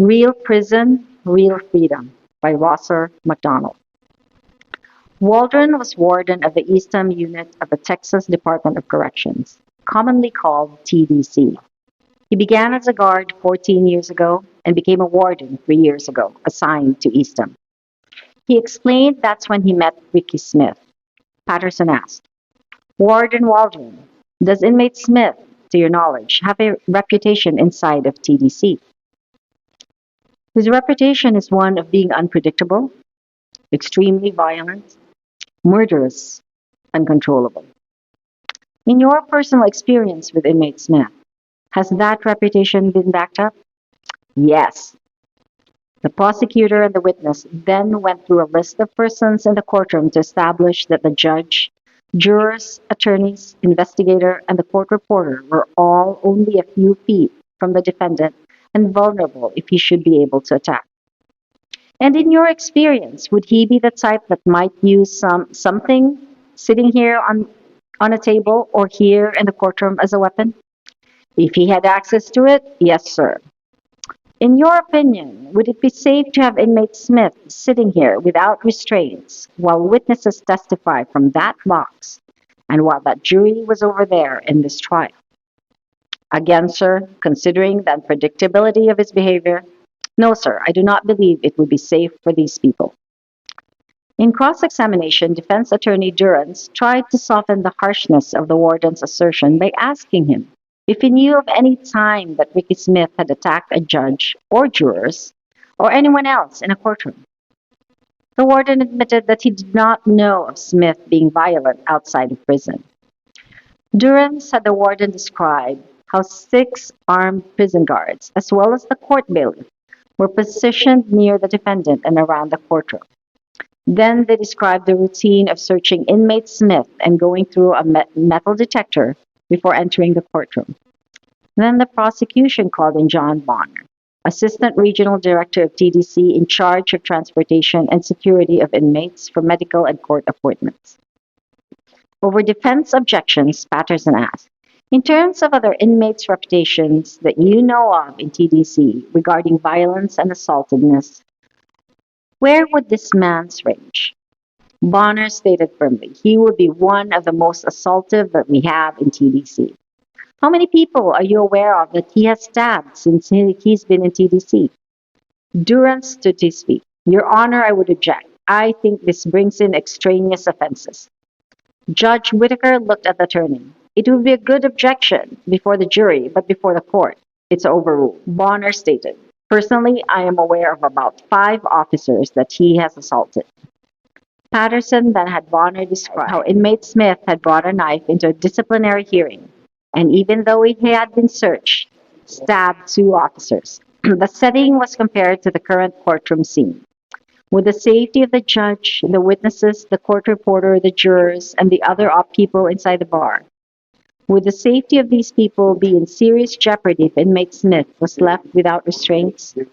Real Prison, Real Freedom by Rosser McDonald. Waldron was warden of the Eastham Unit of the Texas Department of Corrections, commonly called TDC. He began as a guard 14 years ago and became a warden 3 years ago, assigned to Eastham. He explained that's when he met Ricky Smith. Patterson asked, Warden Waldron, does inmate Smith, to your knowledge, have a reputation inside of TDC? His reputation is one of being unpredictable, extremely violent, murderous, uncontrollable. In your personal experience with inmate Smith, has that reputation been backed up? Yes. The prosecutor and the witness then went through a list of persons in the courtroom to establish that the judge, jurors, attorneys, investigator, and the court reporter were all only a few feet from the defendant and vulnerable if he should be able to attack. And in your experience, would he be the type that might use something sitting here on a table or here in the courtroom as a weapon? If he had access to it, yes, sir. In your opinion, would it be safe to have inmate Smith sitting here without restraints while witnesses testify from that box and while that jury was over there in this trial? Again, sir, considering the unpredictability of his behavior, no, sir, I do not believe it would be safe for these people. In cross-examination, defense attorney Durrance tried to soften the harshness of the warden's assertion by asking him if he knew of any time that Ricky Smith had attacked a judge or jurors or anyone else in a courtroom. The warden admitted that he did not know of Smith being violent outside of prison. Durrance had the warden describe how 6 armed prison guards, as well as the court bailiff, were positioned near the defendant and around the courtroom. Then they described the routine of searching inmate Smith and going through a metal detector before entering the courtroom. Then the prosecution called in John Bonner, Assistant Regional Director of TDC in charge of transportation and security of inmates for medical and court appointments. Over defense objections, Patterson asked, in terms of other inmates' reputations that you know of in TDC regarding violence and assaultedness, where would this man's range? Bonner stated firmly, he would be one of the most assaultive that we have in TDC. How many people are you aware of that he has stabbed since he's been in TDC? Durrance stood to his feet. Your Honor, I would object. I think this brings in extraneous offenses. Judge Whitaker looked at the attorney. It would be a good objection before the jury, but before the court, it's overruled. Bonner stated, personally, I am aware of about 5 officers that he has assaulted. Patterson then had Bonner describe how inmate Smith had brought a knife into a disciplinary hearing, and even though he had been searched, stabbed 2 officers. The setting was compared to the current courtroom scene. With the safety of the judge, the witnesses, the court reporter, the jurors, and the other people inside the bar, would the safety of these people be in serious jeopardy if inmate Smith was left without restraints?